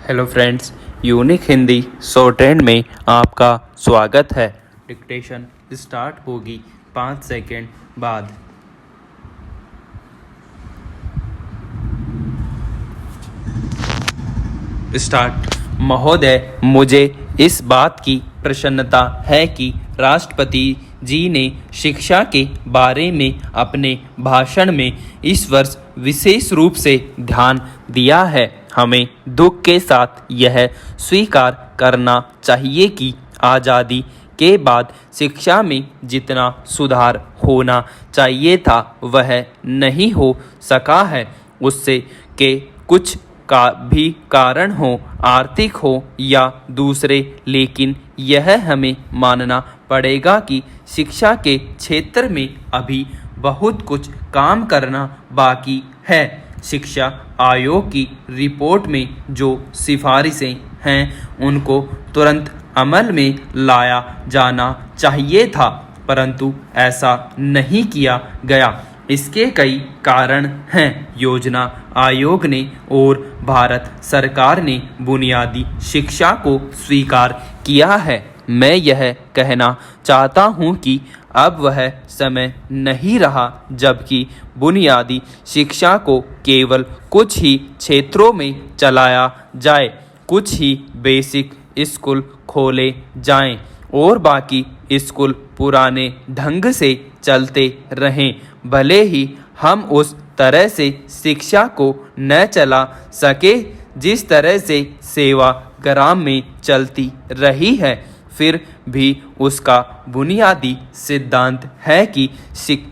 Hello friends, unique Hindi short में आपका स्वागत है। डिक्टेशन स्टार्ट होगी 5 सेकंड बाद। स्टार्ट। महोदय, मुझे इस बात की प्रसन्नता है कि राष्ट्रपति जी ने शिक्षा के बारे में अपने भाषण में इस वर्ष विशेष रूप से ध्यान दिया है। हमें दुख के साथ यह स्वीकार करना चाहिए कि आज़ादी के बाद शिक्षा में जितना सुधार होना चाहिए था वह नहीं हो सका है। उससे के कुछ का भी कारण हो, आर्थिक हो या दूसरे, लेकिन यह हमें मानना पड़ेगा कि शिक्षा के क्षेत्र में अभी बहुत कुछ काम करना बाकी है। शिक्षा आयोग की रिपोर्ट में जो सिफारिशें हैं उनको तुरंत अमल में लाया जाना चाहिए था, परंतु ऐसा नहीं किया गया। इसके कई कारण हैं। योजना आयोग ने और भारत सरकार ने बुनियादी शिक्षा को स्वीकार किया है। मैं यह कहना चाहता हूं कि अब वह समय नहीं रहा जबकि बुनियादी शिक्षा को केवल कुछ ही क्षेत्रों में चलाया जाए, कुछ ही बेसिक स्कूल खोले जाएं और बाकी स्कूल पुराने ढंग से चलते रहें। भले ही हम उस तरह से शिक्षा को न चला सके जिस तरह से सेवाग्राम में चलती रही है, फिर भी उसका बुनियादी सिद्धांत है कि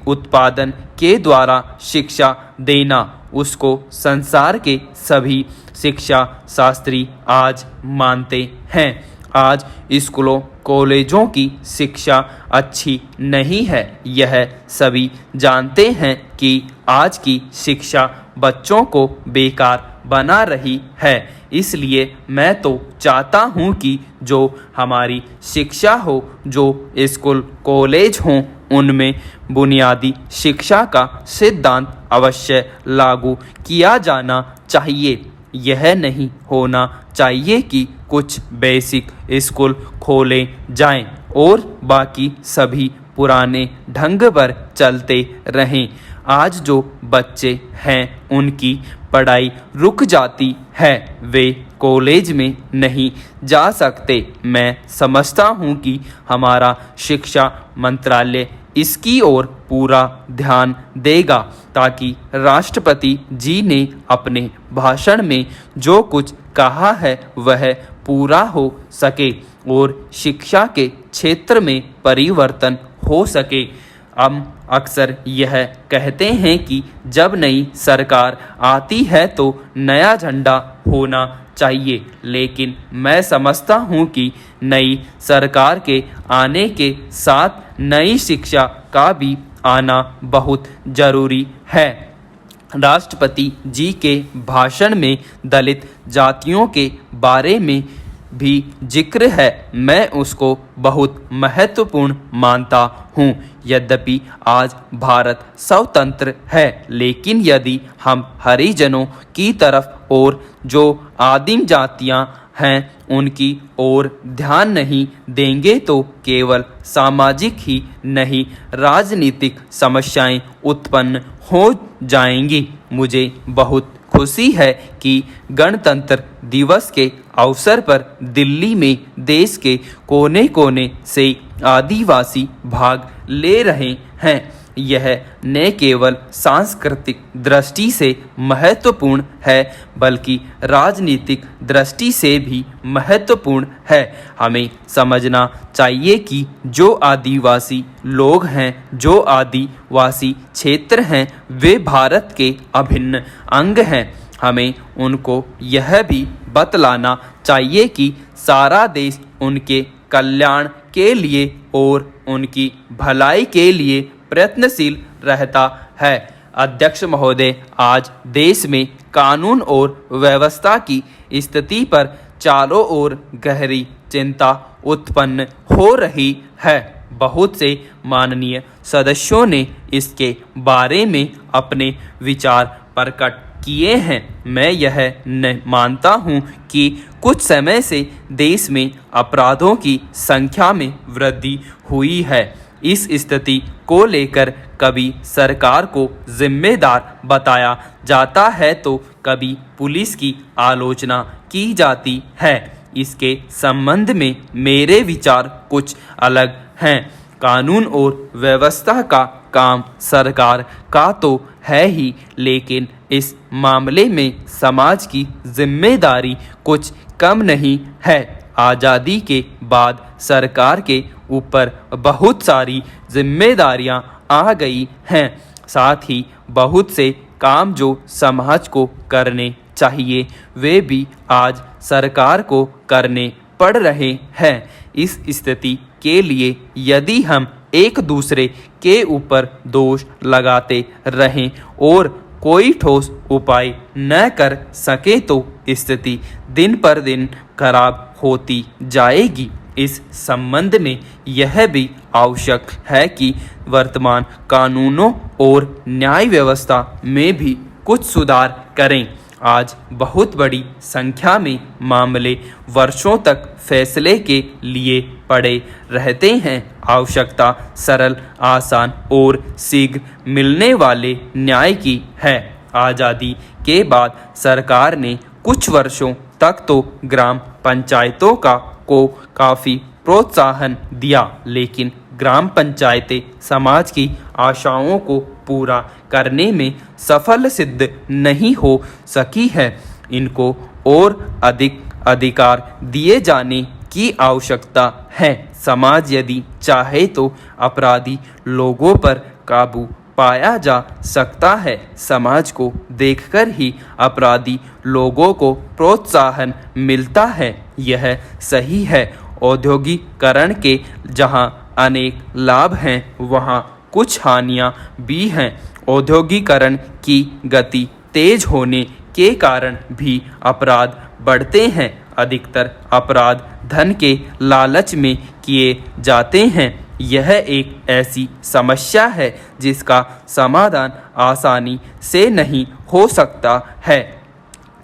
उत्पादन के द्वारा शिक्षा देना। उसको संसार के सभी शिक्षा शास्त्री आज मानते हैं। आज स्कूलों कॉलेजों की शिक्षा अच्छी नहीं है। यह सभी जानते हैं कि आज की शिक्षा बच्चों को बेकार बना रही है। इसलिए मैं तो चाहता हूँ कि जो हमारी शिक्षा हो, जो स्कूल कॉलेज हों, उनमें बुनियादी शिक्षा का सिद्धांत अवश्य लागू किया जाना चाहिए। यह नहीं होना चाहिए कि कुछ बेसिक स्कूल खोले जाएं और बाकी सभी पुराने ढंग पर चलते रहें। आज जो बच्चे हैं उनकी पढ़ाई रुक जाती है, वे कॉलेज में नहीं जा सकते। मैं समझता हूँ कि हमारा शिक्षा मंत्रालय इसकी ओर पूरा ध्यान देगा ताकि राष्ट्रपति जी ने अपने भाषण में जो कुछ कहा है वह पूरा हो सके और शिक्षा के क्षेत्र में परिवर्तन हो सके। हम अक्सर यह कहते हैं कि जब नई सरकार आती है तो नया झंडा होना चाहिए, लेकिन मैं समझता हूँ कि नई सरकार के आने के साथ नई शिक्षा का भी आना बहुत ज़रूरी है। राष्ट्रपति जी के भाषण में दलित जातियों के बारे में भी जिक्र है। मैं उसको बहुत महत्वपूर्ण मानता हूँ। यद्यपि आज भारत स्वतंत्र है, लेकिन यदि हम हरिजनों की तरफ और जो आदिम जातियाँ हैं उनकी ओर ध्यान नहीं देंगे तो केवल सामाजिक ही नहीं, राजनीतिक समस्याएं उत्पन्न हो जाएंगी। मुझे बहुत खुशी है कि गणतंत्र दिवस के अवसर पर दिल्ली में देश के कोने कोने से आदिवासी भाग ले रहे हैं। यह न केवल सांस्कृतिक दृष्टि से महत्वपूर्ण है बल्कि राजनीतिक दृष्टि से भी महत्वपूर्ण है। हमें समझना चाहिए कि जो आदिवासी लोग हैं, जो आदिवासी क्षेत्र हैं, वे भारत के अभिन्न अंग हैं। हमें उनको यह भी बतलाना चाहिए कि सारा देश उनके कल्याण के लिए और उनकी भलाई के लिए प्रयत्नशील रहता है। अध्यक्ष महोदय, आज देश में कानून और व्यवस्था की स्थिति पर चारों ओर गहरी चिंता उत्पन्न हो रही है। बहुत से माननीय सदस्यों ने इसके बारे में अपने विचार प्रकट किए हैं। मैं यह मानता हूँ कि कुछ समय से देश में अपराधों की संख्या में वृद्धि हुई है। इस स्थिति को लेकर कभी सरकार को जिम्मेदार बताया जाता है तो कभी पुलिस की आलोचना की जाती है। इसके संबंध में मेरे विचार कुछ अलग हैं। कानून और व्यवस्था का काम सरकार का तो है ही, लेकिन इस मामले में समाज की जिम्मेदारी कुछ कम नहीं है। आज़ादी के बाद सरकार के ऊपर बहुत सारी जिम्मेदारियां आ गई हैं। साथ ही बहुत से काम जो समाज को करने चाहिए वे भी आज सरकार को करने पड़ रहे हैं। इस स्थिति के लिए यदि हम एक दूसरे के ऊपर दोष लगाते रहें और कोई ठोस उपाय न कर सके तो स्थिति दिन पर दिन खराब होती जाएगी। इस संबंध में यह भी आवश्यक है कि वर्तमान कानूनों और न्याय व्यवस्था में भी कुछ सुधार करें। आज बहुत बड़ी संख्या में मामले वर्षों तक फैसले के लिए पड़े रहते हैं। आवश्यकता सरल, आसान और शीघ्र मिलने वाले न्याय की है। आज़ादी के बाद सरकार ने कुछ वर्षों तक तो ग्राम पंचायतों को काफ़ी प्रोत्साहन दिया, लेकिन ग्राम पंचायतें समाज की आशाओं को पूरा करने में सफल सिद्ध नहीं हो सकी है। इनको और अधिक अधिकार दिए जाने की आवश्यकता है। समाज यदि चाहे तो अपराधी लोगों पर काबू पाया जा सकता है। समाज को देखकर ही अपराधी लोगों को प्रोत्साहन मिलता है, यह सही है। औद्योगिकरण के जहां अनेक लाभ हैं वहां कुछ हानियां भी हैं। औद्योगिकरण की गति तेज होने के कारण भी अपराध बढ़ते हैं। अधिकतर अपराध धन के लालच में किए जाते हैं। यह एक ऐसी समस्या है जिसका समाधान आसानी से नहीं हो सकता है।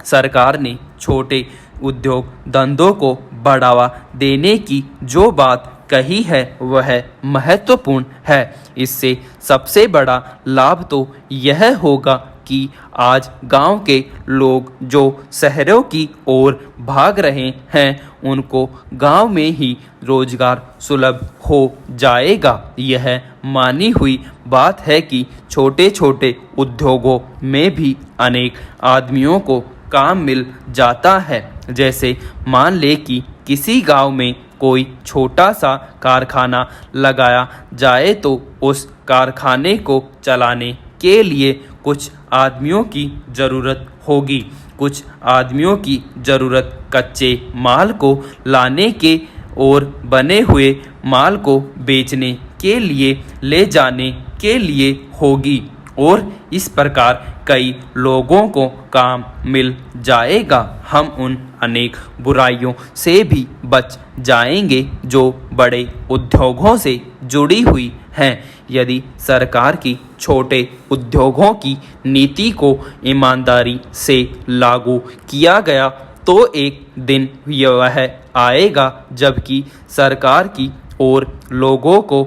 सरकार ने छोटे उद्योग धंधों को बढ़ावा देने की जो बात कही है वह महत्वपूर्ण है। इससे सबसे बड़ा लाभ तो यह होगा कि आज गांव के लोग जो शहरों की ओर भाग रहे हैं उनको गांव में ही रोजगार सुलभ हो जाएगा। यह मानी हुई बात है कि छोटे छोटे उद्योगों में भी अनेक आदमियों को काम मिल जाता है। जैसे मान ले कि किसी गांव में कोई छोटा सा कारखाना लगाया जाए तो उस कारखाने को चलाने के लिए कुछ आदमियों की ज़रूरत होगी। कुछ आदमियों की ज़रूरत कच्चे माल को लाने के और बने हुए माल को बेचने के लिए ले जाने के लिए होगी और इस प्रकार कई लोगों को काम मिल जाएगा। हम उन अनेक बुराइयों से भी बच जाएंगे जो बड़े उद्योगों से जुड़ी हुई हैं। यदि सरकार की छोटे उद्योगों की नीति को ईमानदारी से लागू किया गया तो एक दिन यह आएगा जबकि सरकार की और लोगों को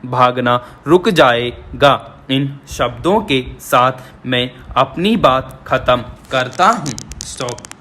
भागना रुक जाएगा। इन शब्दों के साथ मैं अपनी बात खत्म करता हूँ। स्टॉप।